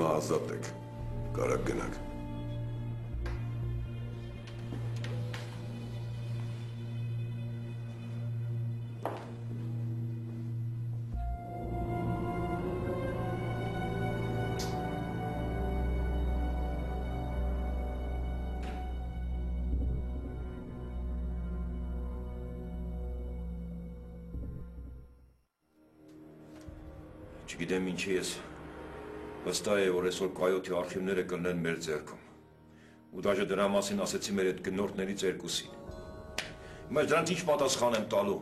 հիմա ազատ եք, կարակ գնաք։ Չգիտեմ ինչի ես, վստահ է, որ այսօր կայոթի արխիվները կլնեն մեր ձեռքում։ Ու դաժե դրա մասին ասեցի մեր այդ գնորդներից երկուսին։ Հիմա դրանց ինչ պատասխան եմ տալու։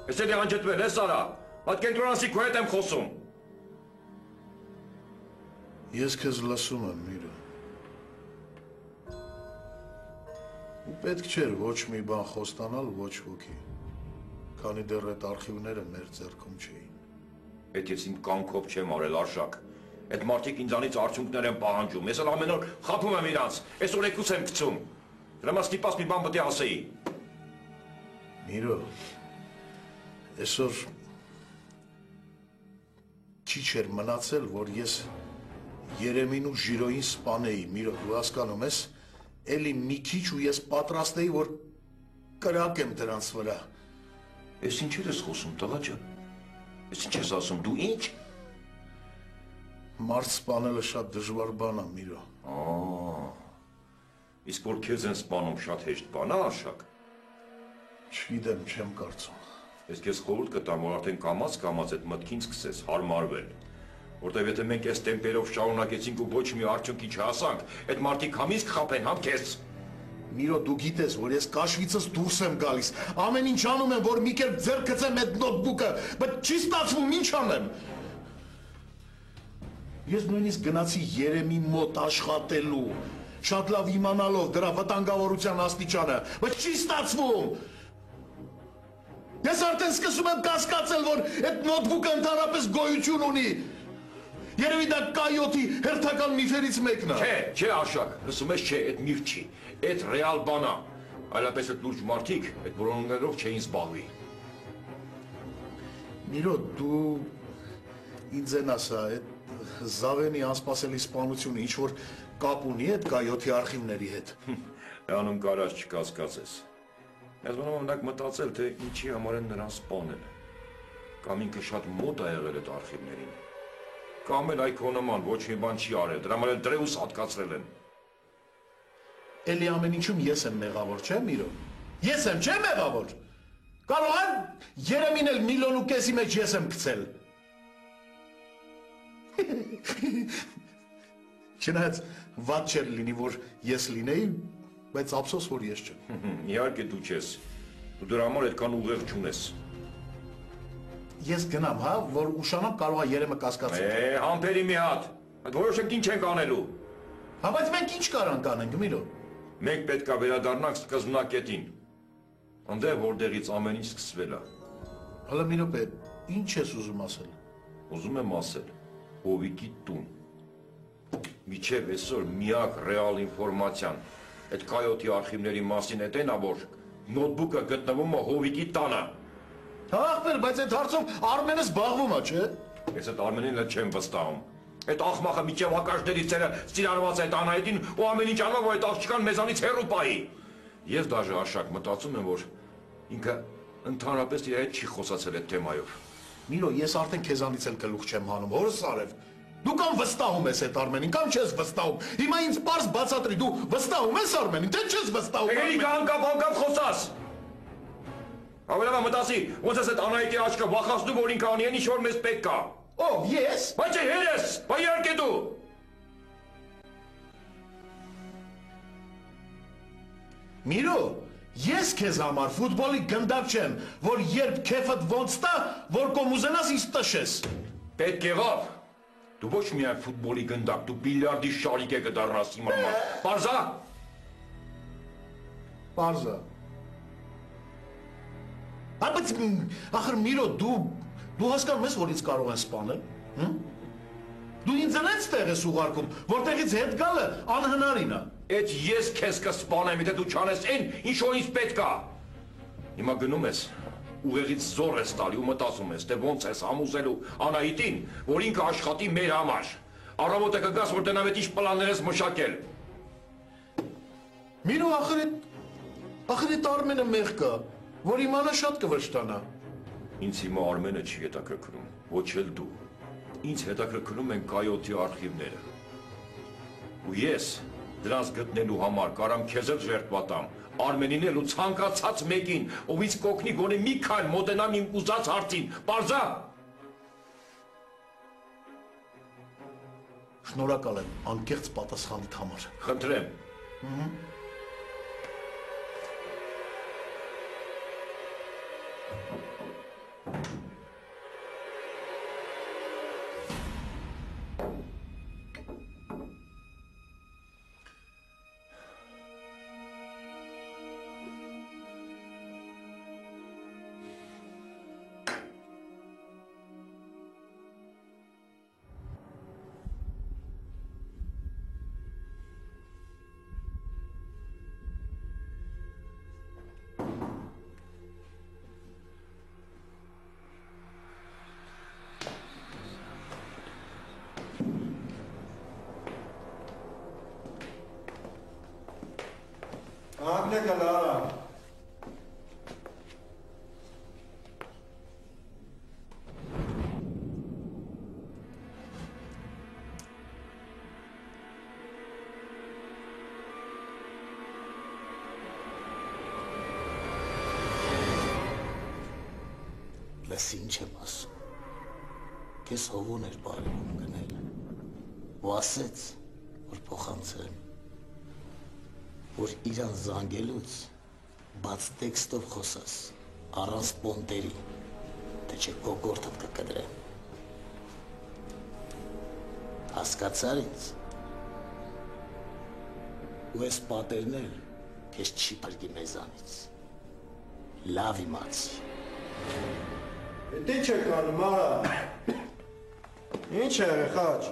Ես էլ անջտվել ես արա, պատկենտրոնանսի քո հետ եմ խոսում։ Ես քեզ լսում եմ, Միրո։ Ու պետք չէր ոչ մի բան խոստանալ, ոչ ոքի։ Քանի դեռ այդ արխիվները մեր ձեռքում չէին։ Այդ ես իմ կամքով չեմ արել, Արշակ։ Այդ մարդիկ ինձանից արդյունքներ են պահանջում։ Ես էլ ամեն օր խաբում եմ իրանց։ Այսօր եկուս եմ գցում։ Դրա համար ստիպած մի բան պետք է ասեի։ Միրո, այսօր քիչ էր մնացել, որ ես Երեմին ու Ժիրոյին սպանեի, Միրո, դու հասկանում ես, էլի մի քիչ ու ես պատրաստ էի, որ կրակեմ դրանց վրա։ Ես ինչեր ես խոսում, տղա ջան։ Ես ինչ ես ասում, դու ինչ։ Մարդ սպանելը շատ դժվար բան է, Միրո։ Իսկ որ քեզ են սպանում շատ հեշտ բան է, Արշակ։ Չգիտեմ, չեմ կարծում։ Ես քեզ խորհուրդ կտամ, որ արդեն կամաց այդ մտքին սկսես հարմարվել։ Որտեւ եթե մենք այս տեմպերով շարունակեցինք ու ոչ մի արդյունքի չհասանք, այդ մարդիկ համ իսկ խաբեն, համ քեզ։ Միրո, դու գիտես, որ ես կաշվիցս դուրս եմ գալիս, ամեն ինչ անում եմ, որ մի կերպ ձեռ գցեմ այդ նոթբուքը, բայց չի ստացվում, ինչ անեմ։ Ես նույնիսկ գնացի Երեմի մոտ աշխատելու, շատ լավ իմանալով դրա վտանգավորության աստիճանը, բայց չի ստացվում։ Ես արդեն սկսում եմ կասկածել, որ այդ նոթբուքը ընդհանրապես գոյություն ունի։ Երևի դա կայոթի հերթական միֆերից մեկն է։ Չէ, Արշակ, լսում ես, չէ, այդ միֆ չի, այդ ռեալ բան է։ Այլապես այդ լուրջ մարդիկ այդ որոնումներով չէին զբաղվի։ Միրո, դու ինձ են ասա, այդ Զավենի անսպասելի սպանությունը ինչ որ կապ ունի այդ կայոթի արխիվների հետ։ Անում կարած չկասկածես։ Ես մնաք մտածել, թե ինչի համար են նրան սպանել։ Կամ ինքը շատ մոտ է եղել այդ արխիվներին։ Կամ էլ այքոնոման ոչ մի բան չի արել, դրա համար էլ դրեուս հատկացրել են։ Էլի ամեն ինչում ես եմ մեղավոր, չէ՞ Միրո։ Ես եմ, չէ՞ մեղավոր։ Կարող եմ Երեմին էլ 1.5 միլիոնի մեջ ես եմ գցել։ Չնայած վատ չէր լինի, որ ես լինեի, բայց ափսոս, որ ես չեմ։ Իհարկե դու չես։ Դու դրա համար այդքան ուղեղ չունես։ Ես գնամ, հա, որ ուշանամ կարող է Երեմը կասկածել։ Համբերի մի հատ։ Այդ որոշենք ինչ ենք անելու։ Հա, բայց մենք ինչ կարանք անենք, Միրո։ Մենք պետք է վերադառնանք սկզբնակետին։ Այնտեղ որտեղից ամեն ինչ սկսվել է։ Հələ Միրո պետ, ինչ ես ուզում ասել։ Ուզում եմ ասել, Հովիկի տուն։ Միջև այսօր միակ ռեալ ինֆորմացիան այդ կայոթի արխիվների մասին է նա, որ նոթբուքը գտնվում է Հովիկի տանը։ Հա, ախպեր, բայց այդ հարցով Արմենը զբաղվում է, չէ՞։ Ես այդ Արմենին էլ չեմ վստահում։ Այդ աղմախը միջև հակաշների ծերը սիրարված այդ Անահիտին ու ամեն ինչ անում, որ այդ աղջկան մեզանից հեռու պահի։ Ես դաժե Արշակ մտածում եմ, որ ինքը ընդհանրապես իր հետ չի խոսացել այդ թեմայով։ Միրո, ես արդեն քեզանից էլ գլուխ չեմ հանում, հորս Արև։ Դու կամ վստահում ես այդ Արմենին, կամ չես վստահում։ Հիմա ինձ պարզ բացատրի, դու վստահում ես Արմենին, թե չես վստահում։ Էլի անկապ խոսաս։ Ավելավա մտածի, ոնց ես այդ Անահիտի աչքը վախացնում, որ ինքը անի են ինչ որ մեզ պետք է։ Ով, ես։ Բայց հերես, բա իհարկե դու։ Միրո, ես քեզ համար ֆուտբոլի գնդակ չեմ, որ երբ քեֆդ ոնց տա, որ կոմուզենաս ինձ տշես։ Պետք եղավ։ Դու ոչ միայն ֆուտբոլի գնդակ, դու բիլիարդի շարիկ է կդառնաս իմ համար։ Պարզա։ Պարզա։ Բայց ախր Միրո, դու հասկանում ես, որ ինձ կարող են սպանել, հմ? Դու ինձ այնց տեղ ես ուղարկում, որտեղից հետ գալը անհնարին է։ Այդ ես քեզ կսպանեմ, եթե դու չանես այն, ինչ որ ինձ պետք է։ Հիմա գնում ես ուղեղից զոր ես տալի ու մտածում ես, թե ոնց ես համոզելու Անահիտին, որ ինքը աշխատի մեր համար։ Առավոտը կգաս, որ տնավետ ինչ պլաններ ես մշակել։ Միրո ախր այդ Արմենը մեղ կա, որ իմանա շատ կվշտանա։ Ինձ հիմա Արմենը չի հետաքրքրում, ոչ էլ դու։ Ինձ հետաքրքրում են կայոթի արխիվները։ Ու ես դրանց գտնելու համար կարամ քեզ էլ ժերտվատամ, Արմենին էլ ու ցանկացած մեկին, ով ինձ կօգնի գոնե մի քայլ մոտենամ իմ ուզած հարցին, պարզա։ Շնորհակալ եմ անկեղծ պատասխանիդ համար։ Խնդրեմ։ Անգլիա Լարա։ Լս ինչ եմ ասում։ Քեզ հովուն էր բարևում գնել։ Ու ասեց, որ փոխանցեմ, որ իրան զանգելուց բաց տեքստով խոսաս, առանց պոնտերի, թե չէ կոկորդդ կկդրեմ։ Հասկացար ինձ։ Ու ես պատերն էլ քեզ չի փրկի մեզանից։ Լավ իմացի։ Էդ ինչ է կանում, արա։ Ինչ է խաչ։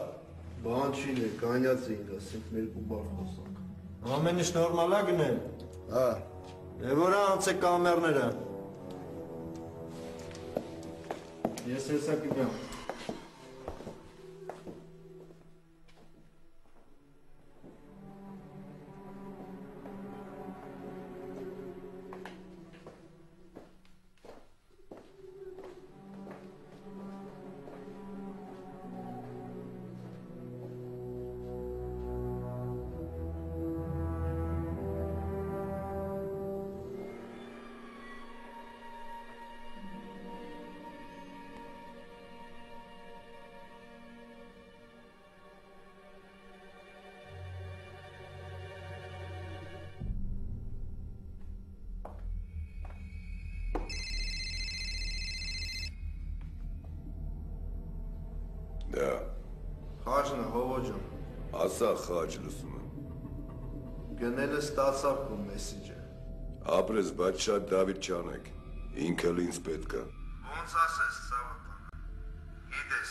Բան չի լի, կանյաց էինք ասենք երկու բար խոսանք։ Ամեն ինչ նորմալ է գնել։ Հա։ Դե որ անցեք կամերները։ Ես հեսա կգամ։ Դա, Խաչն է, հովո ջան։ ասա խաչ լսում եմ։ Գնելը ստացավ քո մեսիջը։ Ապրես, բայց շատ Դավիթ չանեք, ինքը էլ ինձ պետք է։ Ոնց ասես, Սավոթան։ Գիտես,